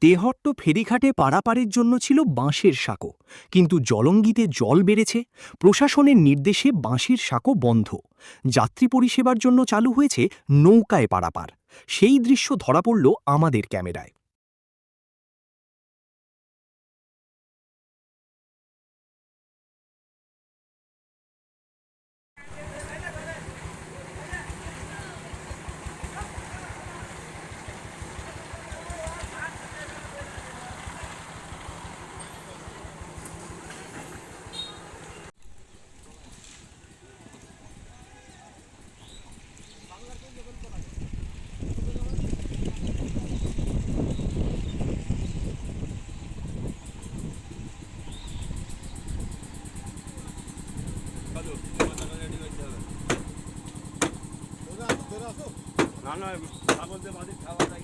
তেহট্ট ফেরিঘাটে পারাপারের জন্য ছিল বাঁশের সাঁকো, কিন্তু জলঙ্গিতে জল বেড়েছে, প্রশাসনের নির্দেশে বাঁশের সাঁকো বন্ধ। যাত্রী পরিষেবার জন্য চালু হয়েছে নৌকায় পারাপার। সেই দৃশ্য ধরা পড়ল আমাদের ক্যামেরায়। না না বলতে বাড়ি খাওয়া যায়।